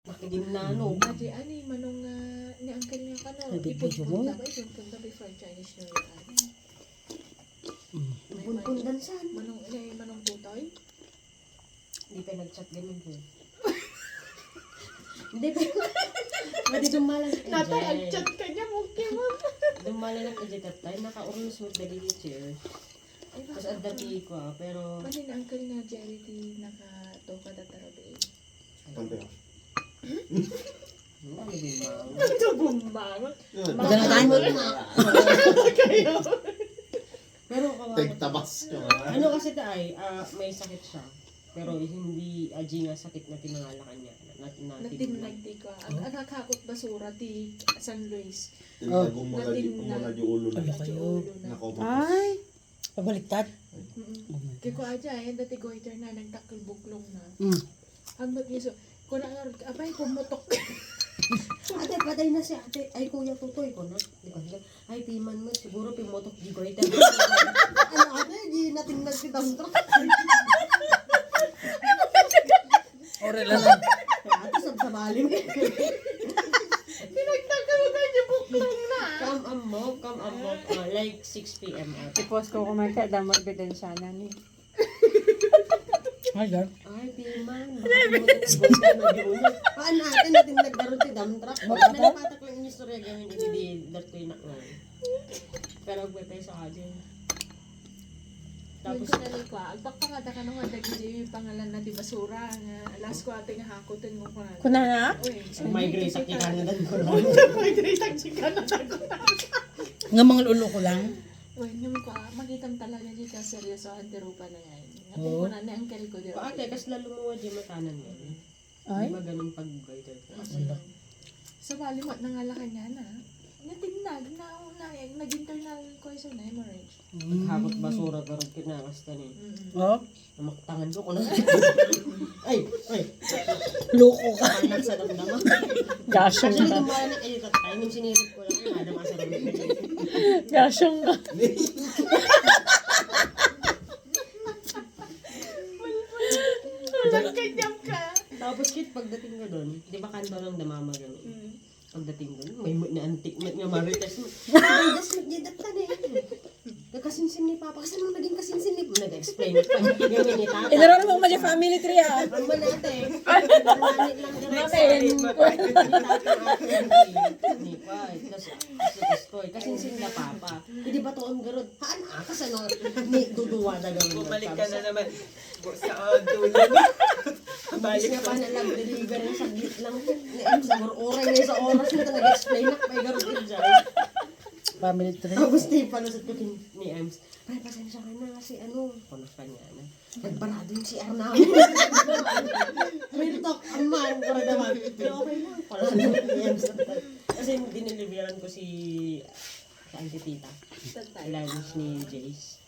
Nakiginnanog. Adi, ani, manong ni Uncle niya ka na. Ipunpunta ba? Ipunpunta before Chinese New Year. Punpundan saan? Manong tutoy? Hindi pa nag-chat ganun ko. Hindi pa. Madi dumalan ka Natay, dyan. ang-chat ka niya, mukha mo. Dumalan ka dyan tatay. Naka-urnos mo dali ni chair. Tapos ang dati ko pero... Pati na Uncle niya, Jerry, di naka-toka datarabi. Pante. Ano din mang? Ito bumang. Maganda tayo. Kayo. Pero kawawa. Tabas ka. Ano kasi tayo, may sakit siya. Pero hindi aji nga sakit na tinangalakan niya. Natinag di ko. Ang nakakakot basura di San Luis. Tinagong mo na yung ulo na. Ano kayo? Nakomatos. Ay, pabaliktad. Kaya ko aja eh, dati goiter na, nagtakal buklong na. Hanggang niya so, kung abay, pumutok. Ate, patay na si ate. Ay, kuya tutoy ko na. Di ba? Ay, piman mo. Siguro pimotok di ko ito. Ano ate, di natin nagkitang truck. Ore lang lang. Ate, sabsabali mo. Pinagtakal ko kanya buklong na. Come amok. Like 6 p.m. ate. Ipos ko kumaka damar bidensya na ni. Ay, God. Ay, piman. Paano ate natin nagdaroon si dump truck? Nalapatak lang yung istorya gawin. Hindi dart ko yung naklan. Pero agwetay sa akin. Tapos Tapos, dali ko, agpakpakada ka nung dagi yung pangalan na di basura. Last ko ate nga hakutin mo ko na. Kuna na? Uy, migrate sa kikanadan ko lang. migrate ang chika na tago. Nga mga ulo ko lang. Uy, yung ko, magitam talaga di ka seryoso, antirupa na yan. Ako ko na ni Uncle ko dito. Ate, kasi lalo mo di matanan mo. Ay? Di ba ganun pag-guided? Sa balimot nangalakan niya na. Natinag na nag-internal poison hemorrhage. Paghakot basura karong kinakas ka ni. Oh, Namaktangan ko na. Ay! loko ka. Anak sa damdaman. Gasyong Actually, ka. dumaan na kayo tatay. Nung sinirip ko lang, madama sa damdaman. Gasyong ka. Nagkanyam ka. Tapos kit, pagdating ko doon, di ba kanto lang damama ganun? Pagdating doon, may na antik mat nga marites mo. Ay, das magdidat ka na eh. Nagkasinsin ni Papa. Kasi nung naging kasinsin ni Papa, nag-explain it pa. Ganyan ni Tata. Inaro naman ma family tree ha. Ang manate. Manit lang direct. Ni pa. Tapos ko, kasinsin na Papa. Hindi ba to ang garod? Haan akas ano? Ni duduwa na garod. Bumalik ka na naman. Sa dulo. Balik na pa na lang deliver ng saglit lang. Siguro oray na sa oras na ito nag-explain na may garod din dyan. Family tree. Tapos di palusot ko ni Ems. Ay, pasensya ka na kasi ano, punos ka niya na. Nagparado yung CR namin. Real talk, aman, para naman. Pero okay lang, parado ni Ems. Kasi diniliveran ko si Auntie Tita. Lunch ni Jace.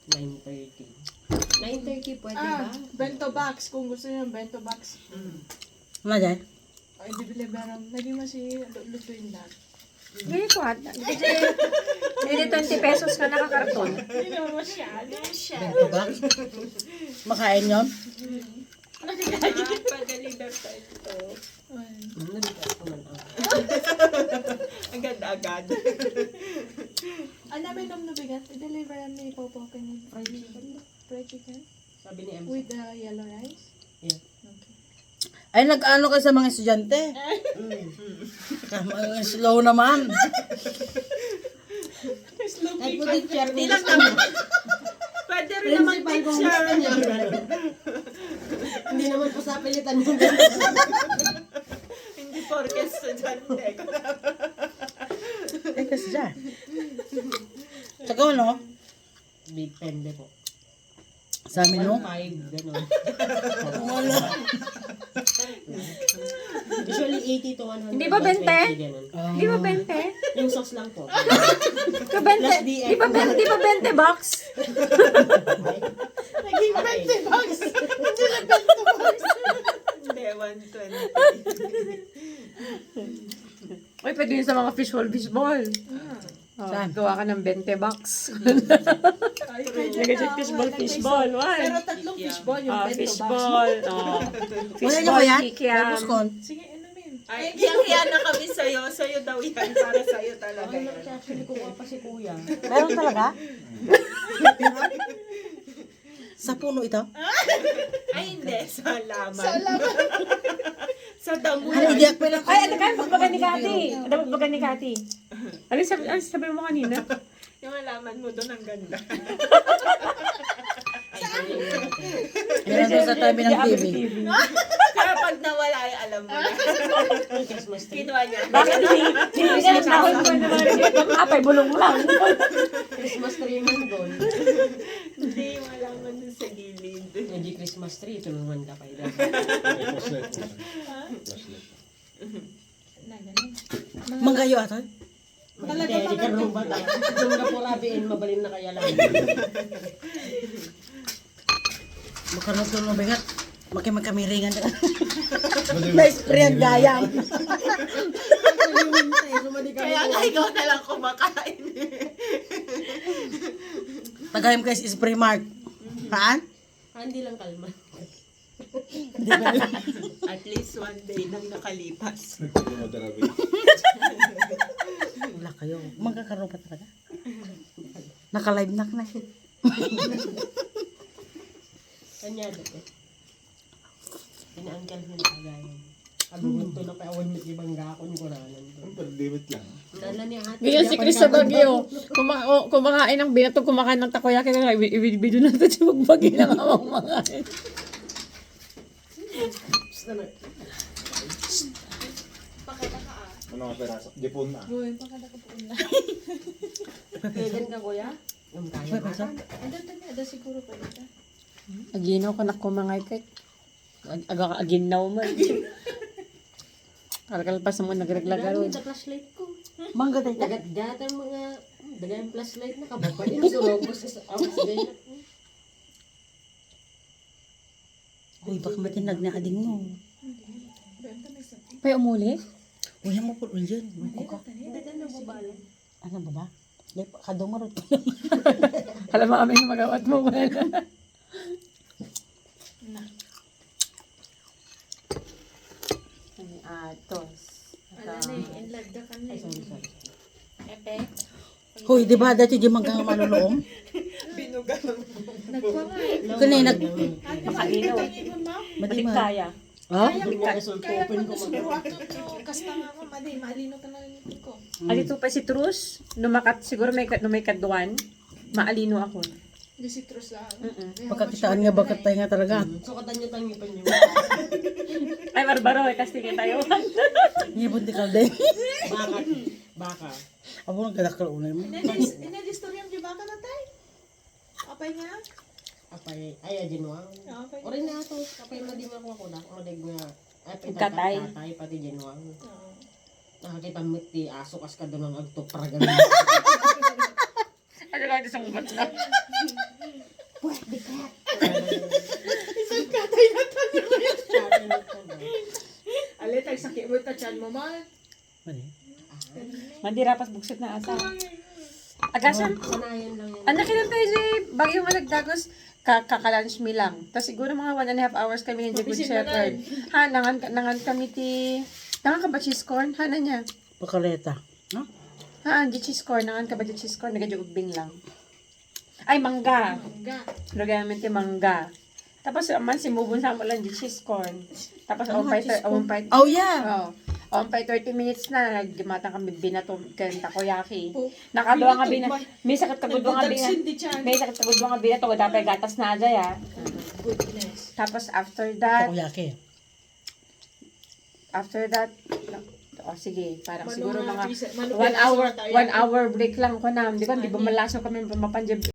9:30. 9:30 pwede ba? Bento box. Kung gusto niyo, bento box. Ano dyan? Ay, di biliberan. Lagi mo si lutuin na. Ngayon ko ata. Hindi 20 pesos ka nakakarton. Hindi naman masyado. Bento ba? Makain yun? Pag-deliver pa ito. Nalipas ko man ako. Agad-agad. Ang namin nung nabigat, i-deliveran ni Popo ka ni fried chicken. Fried chicken? Sabi ni Ems. With the yellow rice? Yeah. Okay. Ay, nag-ano kayo sa mga estudyante? Slow naman. Kahit mo teacher, Hindi lang naman. Pwede rin naman principal kung teacher. gusto niya. Hindi naman po sa pilitan mo. Hindi porke estudyante. Eh, kasi dyan. Tsaka ano? Big pende po. Sa amin, no? 1.5, gano'n. Wala. Usually 80 to 100. Hindi ba 20? Ganun. Di ba 20? Yung sauce lang po. Ka 20? Di ba 20 box? Naging 20 bucks! Hindi na 20 bucks! Hindi, 120. Uy, pwede yun sa mga fishball. Oh, Saan? gawa ka ng 20 bucks. Ay, kaya Nag-check fishball, one. Pero tatlong fishball yung bento Fishball. Oh. Wala niyo ba yan? kikiam. Tapos kon. Sige, inumin. Ay, hiyang-hiya na kami sa'yo. Sa'yo daw yan. Para sa'yo talaga Ay, yan. actually, kukuha pa si kuya. Meron talaga? Sa puno ito? Ay, hindi. Sa laman. Sa damo. Ano, hindi ako lang. Ay, ano ka? Magbaga ni Kati. Ano magbaga ni Kati? Ano sabi mo kanina? Yung alaman mo doon ang ganda. Meron doon sa tabi ng TV. Kaya pag nawala ay alam mo na. Christmas tree. Kinuha niya. Bakit hindi ka nahon ko naman? Apay, bulong lang. Christmas tree man doon. Hindi, yung alaman doon sa gilid. Hindi Christmas tree, tulungan ka pa ito. Flashlight mo. Flashlight. Na, ganun. Manggayo ata? Talaga pa ka nung bata. Nung napurabiin, mabalin na kaya lang. Makaroon ko ng bigat. Magkamiringan na. Na-spray ang gayam. Kaya nga ikaw na lang kumakain. Tagayam kayo sa spray mark. Haan? Hindi lang kalma. At least one day nang nakalipas. Nagpapamotherapy. Wala kayo. Magkakaroon pa talaga. Naka-live na na. Kanya dati. Pinaangkal niya na kagayan. Abungan to na pa awan mit ibang gakon ko ranan to. Ang pag-limit lang. Nala ni ate. Ganyan si Chris sa Baguio. Kumakain ng binatog, kumakain ng takoyaki. Ibidyo na ito siya magbagi ng amang mga. Basta na. Ano nga peraso? Dipon na. Uy, pakada ko po na. Kailan ka kuya? Yung kaya ba? Ano tanya? Ada siguro pa dito. Aginaw ko na kumangay kay. Aginaw mo. Kalkalpas mo nagreglagaro. Sa flashlight ko. Mangga tayo. Dagat-gatan mga dagang flashlight na kababain. Surobos sa awas ganyan. Uy, baka matinag na ading mo. Benta may sabi. Pay umuli? Uy, mo po ulit yun. Hindi ka na babala. Ano ba ba? Kadumarot. Alam mo kami yung magawat mo. Na. Atos. Ala na eh, inlagda ka na Ay, sorry, eh. sorry. Epe. Hoy, di ba dati di magkang maluluong? Binugan mo. Nagpa nga eh. Kani nag... Ate, Makainom. makikita niyo ma? Balik Madima. kaya. Ha? Doon nga isul Kaya open pag ko nasubro ako, no, kasta nga ako, madi, malino ka na rin ko. At ito pa si Trus. Numakat, siguro may kadwan. Maalino ako. Hindi si Trus lang. Pagkakitaan nga bakat tayo nga talaga. Sukatan niyo tangipan niyo. Ay, barbaro. Kastingin tayo. Ngipon di kalde. Baka. Baka. Abo nang kadakal unay mo. Inadistorya mo ba ka na tayo? Apay nga? Apay. Ay, ajinuang. Apay. Orin na ito. Apay na di nga ako na. Madig nga. Apay Katay. tatay pati jinuang. Oo. Nakakita mo ti aso kas ka doon ang agtupragan. Ano ka ito sa umat na? Isang katay na tayo. Alit, ay sakit mo ito, chan mo man. Mali. Mandirapas buksit na asa. Agasan? Sanayan lang yan. Anak na tayo si Bagyong Alagdagos. Kaka-lunch me lang. Tapos siguro mga 1.5 hours kami ng Good Shepherd. Ha, nangan kami ti... Nangan ka ba cheese corn? Ha, na niya. Pakaleta. No? Ha, di cheese corn. Nangan ka ba di cheese corn? Nagajugubing lang. Ay, mangga. Mangga. Lagayamin ti mangga. Tapos man simubon sa mo lang di cheese corn. Tapos cheese corn? Oh yeah. Oh, 30 minutes na nagdimatang kami binato kan takoyaki. Po. Nakaduwa nga Binato, bina. May sakit kagudwa nga bina. Nagdagsin di chan. May sakit kagudwa nga bina to dapat gatas na ada ya. Goodness. Tapos after that, oh sige, parang siguro mga 1 hour break lang ko na. Di ba? Di ba malaso kami mapanjab